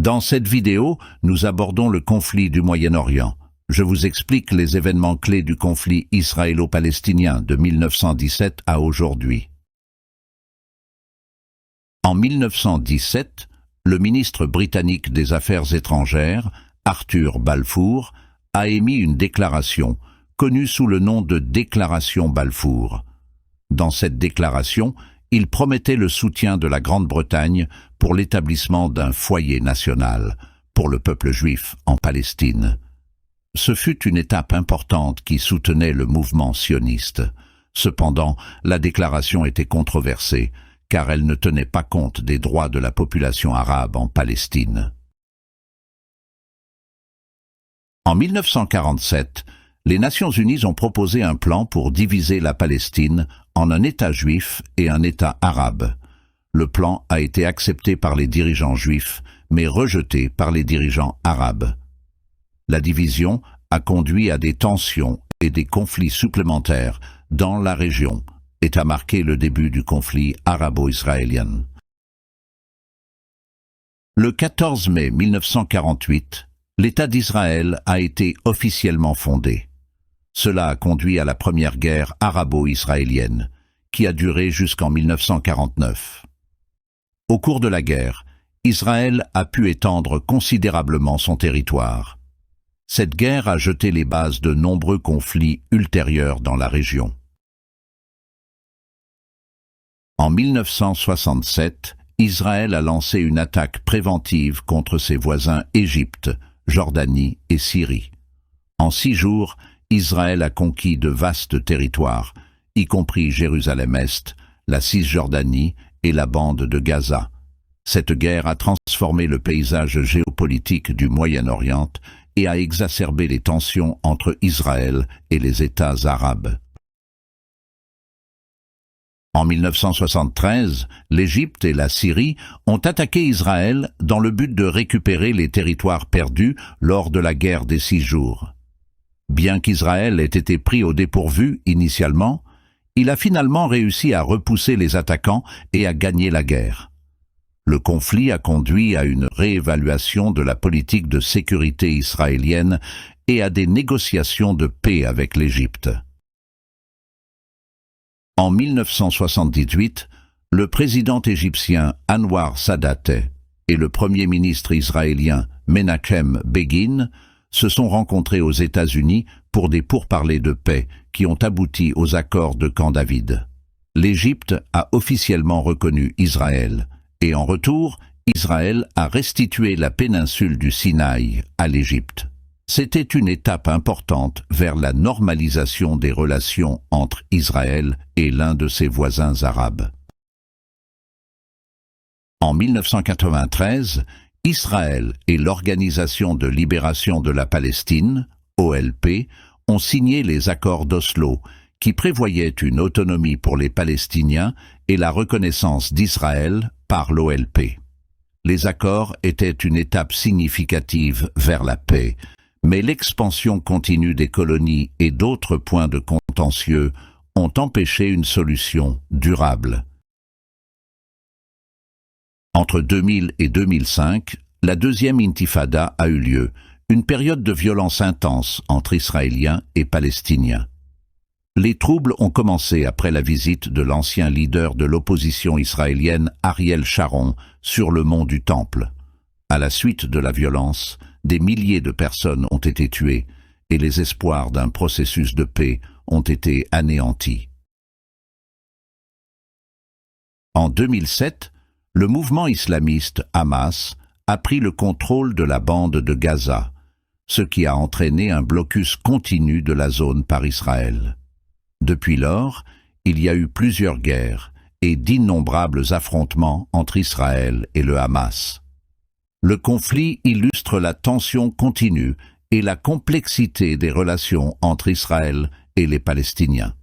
Dans cette vidéo, nous abordons le conflit du Moyen-Orient. Je vous explique les événements clés du conflit israélo-palestinien de 1917 à aujourd'hui. En 1917, le ministre britannique des Affaires étrangères, Arthur Balfour, a émis une déclaration, connue sous le nom de Déclaration Balfour. Dans cette déclaration, il promettait le soutien de la Grande-Bretagne pour l'établissement d'un foyer national pour le peuple juif en Palestine. Ce fut une étape importante qui soutenait le mouvement sioniste. Cependant, la déclaration était controversée, car elle ne tenait pas compte des droits de la population arabe en Palestine. En 1947, les Nations Unies ont proposé un plan pour diviser la Palestine en un État juif et un État arabe. Le plan a été accepté par les dirigeants juifs, mais rejeté par les dirigeants arabes. La division a conduit à des tensions et des conflits supplémentaires dans la région et a marqué le début du conflit arabo-israélien. Le 14 mai 1948, l'État d'Israël a été officiellement fondé. Cela a conduit à la première guerre arabo-israélienne, qui a duré jusqu'en 1949. Au cours de la guerre, Israël a pu étendre considérablement son territoire. Cette guerre a jeté les bases de nombreux conflits ultérieurs dans la région. En 1967, Israël a lancé une attaque préventive contre ses voisins Égypte, Jordanie et Syrie. En 6 jours, Israël a conquis de vastes territoires, y compris Jérusalem-Est, la Cisjordanie et la bande de Gaza. Cette guerre a transformé le paysage géopolitique du Moyen-Orient et a exacerbé les tensions entre Israël et les États arabes. En 1973, l'Égypte et la Syrie ont attaqué Israël dans le but de récupérer les territoires perdus lors de la guerre des 6 jours. Bien qu'Israël ait été pris au dépourvu initialement, il a finalement réussi à repousser les attaquants et à gagner la guerre. Le conflit a conduit à une réévaluation de la politique de sécurité israélienne et à des négociations de paix avec l'Égypte. En 1978, le président égyptien Anwar Sadat et le premier ministre israélien Menachem Begin se sont rencontrés aux États-Unis pour des pourparlers de paix qui ont abouti aux accords de Camp David. L'Égypte a officiellement reconnu Israël et en retour, Israël a restitué la péninsule du Sinaï à l'Égypte. C'était une étape importante vers la normalisation des relations entre Israël et l'un de ses voisins arabes. En 1993, Israël et l'Organisation de libération de la Palestine, OLP, ont signé les accords d'Oslo, qui prévoyaient une autonomie pour les Palestiniens et la reconnaissance d'Israël par l'OLP. Les accords étaient une étape significative vers la paix, mais l'expansion continue des colonies et d'autres points de contentieux ont empêché une solution durable. Entre 2000 et 2005, la deuxième intifada a eu lieu, une période de violence intense entre Israéliens et Palestiniens. Les troubles ont commencé après la visite de l'ancien leader de l'opposition israélienne Ariel Sharon sur le mont du Temple. À la suite de la violence, des milliers de personnes ont été tuées et les espoirs d'un processus de paix ont été anéantis. En 2007, le mouvement islamiste Hamas a pris le contrôle de la bande de Gaza, ce qui a entraîné un blocus continu de la zone par Israël. Depuis lors, il y a eu plusieurs guerres et d'innombrables affrontements entre Israël et le Hamas. Le conflit illustre la tension continue et la complexité des relations entre Israël et les Palestiniens.